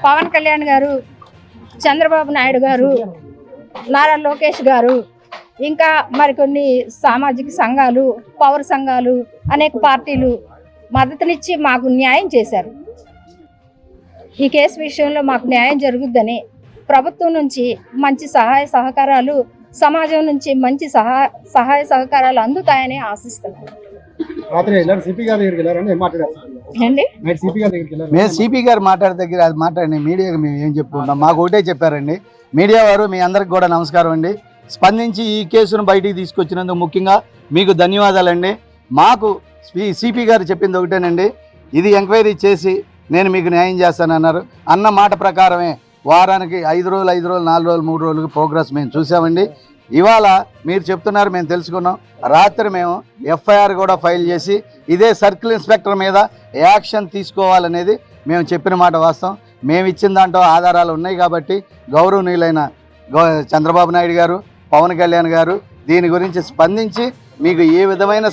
పవన్ కళ్యాణ్ గారు, చంద్రబాబు నాయుడు గారు, నారా లోకేష్ గారు, ఇంకా మరికొన్ని సామాజిక సంఘాలు, పౌర సంఘాలు, అనేక పార్టీలు మద్దతునిచ్చి మాకు న్యాయం చేశారు. ఈ కేసు విషయంలో మాకు న్యాయం జరుగుద్దని, ప్రభుత్వం నుంచి మంచి సహాయ సహకారాలు, సమాజం నుంచి మంచి సహాయ సహకారాలు అందుతాయని ఆశిస్తున్నాను. మేము సిపి గారు దగ్గర అది మాట్లాడండి. మీడియాకి మేము ఏం చెప్పుకుంటాం, మాకు ఒకటే చెప్పారండి. మీడియా వారు మీ అందరికి కూడా నమస్కారం అండి. స్పందించి ఈ కేసును బయటికి తీసుకొచ్చినందుకు ముఖ్యంగా మీకు ధన్యవాదాలండి. మాకు సిపి గారు చెప్పింది ఒకటేనండి, ఇది ఎంక్వైరీ చేసి నేను మీకు న్యాయం చేస్తానన్నారు. అన్న మాట ప్రకారమే వారానికి 5 రోజులు 4 రోజులు 3 రోజులకు ప్రోగ్రెస్ మేము చూసామండి. ఇవాళ మీరు చెప్తున్నారు, మేము తెలుసుకున్నాం. రాత్రి మేము ఎఫ్ఐఆర్ కూడా ఫైల్ చేసి ఇదే సర్కిల్ ఇన్స్పెక్టర్ మీద యాక్షన్ తీసుకోవాలనేది మేము చెప్పిన మాట వాస్తవం. మేము ఇచ్చిన దాంట్లో ఆధారాలు ఉన్నాయి కాబట్టి గౌరవనీయులైన చంద్రబాబు నాయుడు గారు, పవన్ కళ్యాణ్ గారు దీని గురించి స్పందించి మీకు ఏ విధమైన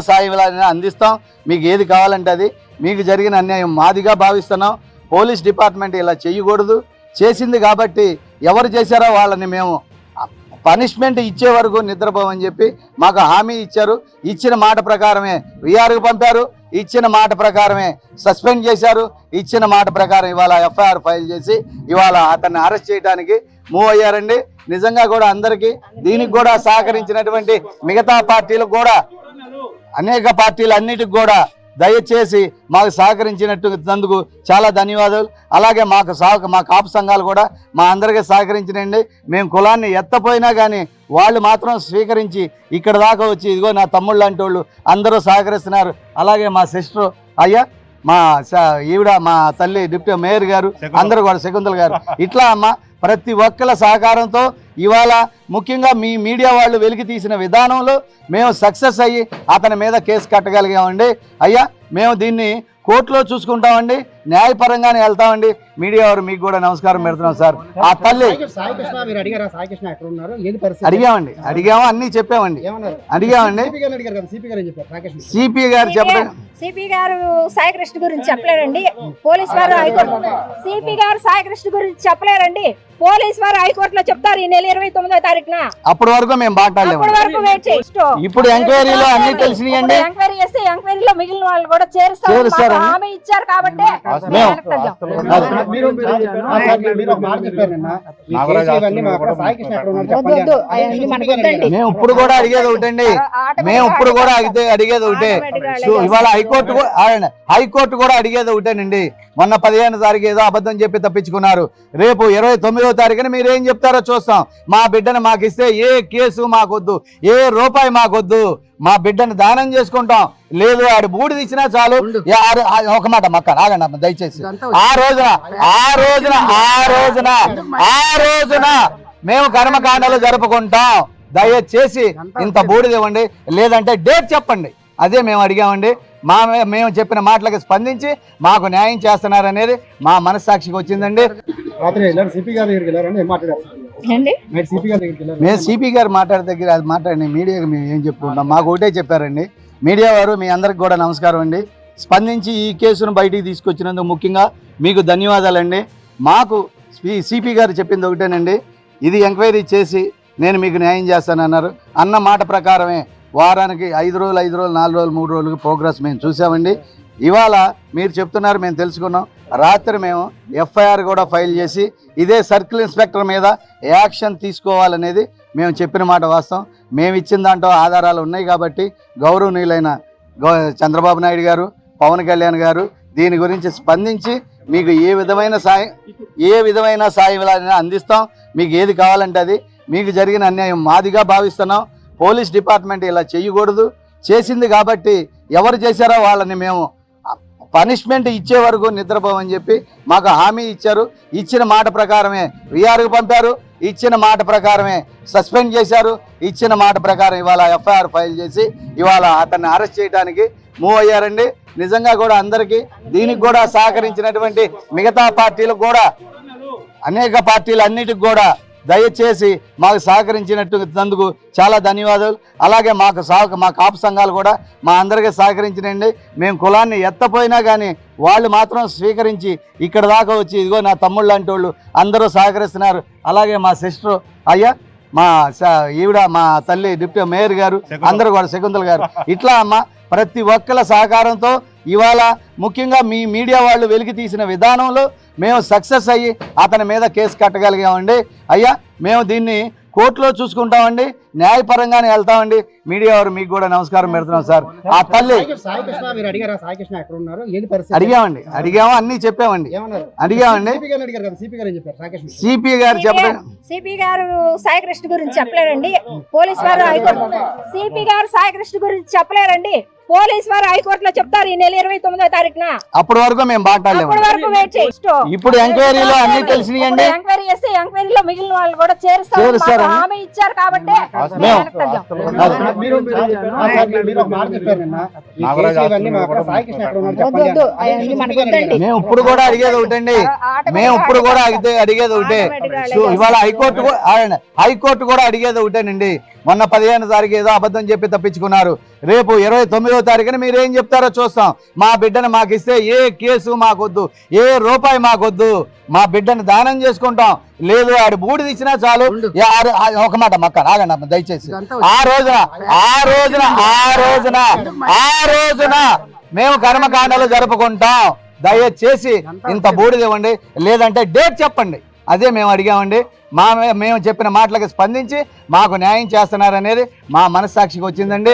సాయం అందిస్తాం. మీకు ఏది కావాలంటే అది. మీకు జరిగిన అన్యాయం మాదిగా భావిస్తున్నాం. పోలీస్ డిపార్ట్మెంట్ ఇలా చేయకూడదు. చేసింది కాబట్టి ఎవరు చేశారో వాళ్ళని మేము పనిష్మెంట్ ఇచ్చే వరకు నిద్రపోమని చెప్పి మాకు హామీ ఇచ్చారు. ఇచ్చిన మాట ప్రకారమే విఆర్కు పంపారు. ఇచ్చిన మాట ప్రకారమే సస్పెండ్ చేశారు. ఇచ్చిన మాట ప్రకారం ఇవాళ ఎఫ్ఐఆర్ ఫైల్ చేసి ఇవాళ అతన్ని అరెస్ట్ చేయడానికి మూవ్ అయ్యారండి. నిజంగా కూడా అందరికీ దీనికి కూడా సహకరించినటువంటి మిగతా పార్టీలకు కూడా, అనేక పార్టీలు అన్నిటికి కూడా దయచేసి మాకు సహకరించినందుకు చాలా ధన్యవాదాలు. అలాగే మా కాపు సంఘాలు కూడా మా అందరికీ సహకరించినండి. మేము కులాన్ని ఎత్తపోయినా కానీ వాళ్ళు మాత్రం స్వీకరించి ఇక్కడ దాకా వచ్చి ఇదిగో నా తమ్ముళ్ళు లాంటి వాళ్ళు అందరూ సహకరిస్తున్నారు. అలాగే మా సిస్టర్ అయ్యా, మా తల్లి డిప్యూటీ మేయర్ గారు అందరూ కూడా, శకుంతల గారు, ఇట్లా ప్రతి ఒక్కళ్ళ సహకారంతో ఇవాళ ముఖ్యంగా మీ మీడియా వాళ్ళు వెలికి తీసిన విధానంలో మేము సక్సెస్ అయ్యి అతని మీద కేసు కట్టగలిగామండి. అయ్యా, మేము దీన్ని కోర్టులో చూసుకుంటామండి, న్యాయపరంగానే వెళ్తామండి. మీడియా వారు మీకు కూడా నమస్కారం పెడుతున్నాం సార్. ఆ తల్లి అడిగాము, అన్ని చెప్పామండి, అడిగామండి. సిపి గారు చెప్పడం, సిపి గారు సాయికృష్ణ గురించి చెప్పలేరండి. పోలీస్ వారు హైకోర్టు, సిపి గారు సాయికృష్ణ గురించి చెప్పలేరండి. పోలీస్ వారు హైకోర్టులో చెప్తారు ఈ నెల 29వ తారీఖున. అప్పటి వరకు మేము మాట్లాడలేము. ఇప్పుడు ఎంక్వైరీలో అన్ని తెలిసినాయండి. ఎంక్వైరీ చేస్తే ఎంక్వైరీలో మిగిలిన వాళ్ళు కూడా చేరుస్తారు హామీ ఇచ్చారు కాబట్టి మేము ఇప్పుడు కూడా అడిగేది ఒకటండి, ఇవాళ హైకోర్టు కూడా అడిగేది ఒకటేనండి. మొన్న 15వ తారీఖు ఏదో అబద్ధం చెప్పి తప్పించుకున్నారు. రేపు 29వ తారీఖున మీరేం చెప్తారో చూస్తాం. మా బిడ్డను మాకు ఇస్తే ఏ కేసు మాకొద్దు, ఏ రూపాయి మాకొద్దు, మా బిడ్డను దానం చేసుకుంటాం. లేదు ఆడు బూడిది ఇచ్చినా చాలు. ఒక మాట మక్క ఆగండి దయచేసి. ఆ రోజున మేము కర్మకాండాలు జరుపుకుంటాం. దయచేసి ఇంత బూడిది ఇవ్వండి, లేదంటే డేట్ చెప్పండి. అదే మేము అడిగామండి. మేము చెప్పిన మాటలకు స్పందించి మాకు న్యాయం చేస్తున్నారనేది మా మనస్సాక్షికి వచ్చిందండి. మేము సిపి గారు దగ్గర అది మాట్లాడండి. మీడియాకి మేము ఏం చెప్పుకుంటాం, మాకు ఒకటే చెప్పారండి. మీడియా వారు మీ అందరికి కూడా నమస్కారం అండి. స్పందించి ఈ కేసును బయటికి తీసుకొచ్చినందుకు ముఖ్యంగా మీకు ధన్యవాదాలండి. మాకు సిపి గారు చెప్పింది ఒకటేనండి, ఇది ఎంక్వైరీ చేసి నేను మీకు న్యాయం చేస్తానన్నారు. అన్న మాట ప్రకారమే వారానికి 5 రోజులు 4 రోజులు 3 రోజులకు ప్రోగ్రెస్ మేము చూసామండి. ఇవాళ మీరు చెప్తున్నారు, మేము తెలుసుకున్నాం. రాత్రి మేము ఎఫ్ఐఆర్ కూడా ఫైల్ చేసి ఇదే సర్కిల్ ఇన్స్పెక్టర్ మీద యాక్షన్ తీసుకోవాలనేది మేము చెప్పిన మాట వాస్తవం. మేము ఇచ్చిన దాంట్లో ఆధారాలు ఉన్నాయి కాబట్టి గౌరవనీయులైన చంద్రబాబు నాయుడు గారు, పవన్ కళ్యాణ్ గారు దీని గురించి స్పందించి మీకు ఏ విధమైన సాయం అందిస్తాం. మీకు ఏది కావాలంటే అది. మీకు జరిగిన అన్యాయం మాదిగా భావిస్తున్నాం. పోలీస్ డిపార్ట్మెంట్ ఇలా చేయకూడదు. చేసింది కాబట్టి ఎవరు చేశారో వాళ్ళని మేము పనిష్మెంట్ ఇచ్చే వరకు నిద్రపోమని చెప్పి మాకు హామీ ఇచ్చారు. ఇచ్చిన మాట ప్రకారమే విఆర్కు పంపారు. ఇచ్చిన మాట ప్రకారమే సస్పెండ్ చేశారు. ఇచ్చిన మాట ప్రకారం ఇవాళ ఎఫ్ఐఆర్ ఫైల్ చేసి ఇవాళ అతన్ని అరెస్ట్ చేయడానికి మూవ్ అయ్యారండి. నిజంగా కూడా అందరికీ దీనికి కూడా సహకరించినటువంటి మిగతా పార్టీలకు కూడా, అనేక పార్టీలు అన్నిటికి కూడా దయచేసి మాకు సహకరించినందుకు చాలా ధన్యవాదాలు. అలాగే మా కాపు సంఘాలు కూడా మా అందరికీ సహకరించినండి. మేము కులాన్ని ఎత్తపోయినా కానీ వాళ్ళు మాత్రం స్వీకరించి ఇక్కడ దాకా వచ్చి ఇదిగో నా తమ్ముళ్ళు లాంటి వాళ్ళు అందరూ సహకరిస్తున్నారు. అలాగే మా సిస్టర్ అయ్యా, ఈవిడ మా తల్లి డిప్యూటీ మేయర్ గారు, అందరూ కూడా శకుంతల గారు, ఇట్లా అమ్మ ప్రతి ఒక్కళ్ళ సహకారంతో ఇవాళ ముఖ్యంగా మీ మీడియా వాళ్ళు వెలికి తీసిన విధానంలో మేము సక్సెస్ అయ్యి అతని మీద కేసు కట్టగలిగామండి. అయ్యా, మేము దీన్ని కోర్టులో చూసుకుంటామండి, న్యాయపరంగానే వెళ్తామండి. మీడియా వారు మీకు కూడా నమస్కారం పెడుతున్నాం సార్. ఆ తల్లి అడిగాము, అన్ని చెప్పామండి, అడిగామండి. సిపి గారు చెప్పడం, సిపి గారు సాయి కృష్ణ గురించి చెప్పలేరండి. పోలీస్ వారు హైకోర్టు, సిపి గారు సాయి కృష్ణ గురించి చెప్పలేరండి. పోలీస్ వారు హైకోర్టులో చెప్తారు ఈ నెల 29వ తారీఖున. అప్పటి వరకు మేము మాట్లాడలేము. ఇప్పుడు ఎంక్వైరీలో అన్ని తెలిసినాయండి. ఎంక్వైరీ చేస్తే ఎంక్వైరీలో మిగిలిన వాళ్ళు కూడా చేరుస్తారు హామీ ఇచ్చారు కాబట్టి మేము ఇప్పుడు కూడా అడిగేది ఒకటండి, అడిగేది ఒకటే. ఇవాళ హైకోర్టు కూడా అడిగేది ఒకటేనండి. మొన్న 15వ తారీఖు ఏదో అబద్ధం చెప్పి తప్పించుకున్నారు. రేపు 29వ తారీఖున మీరు ఏం చెప్తారో చూస్తాం. మా బిడ్డను మాకు ఇస్తే ఏ కేసు మాకొద్దు, ఏ రూపాయి మాకొద్దు, మా బిడ్డను దానం చేసుకుంటాం. లేదు ఆడు బూడి తీసినా చాలు. ఒక మాట మక్క ఆగండి దయచేసి. ఆ రోజున మేము కర్మకాండాలు జరుపుకుంటాం. దయచేసి ఇంత బూడిదివ్వండి, లేదంటే డేట్ చెప్పండి. అదే మేము అడిగామండి. మేము చెప్పిన మాటలకు స్పందించి మాకు న్యాయం చేస్తున్నారనేది మా మనస్సాక్షికి వచ్చిందండి.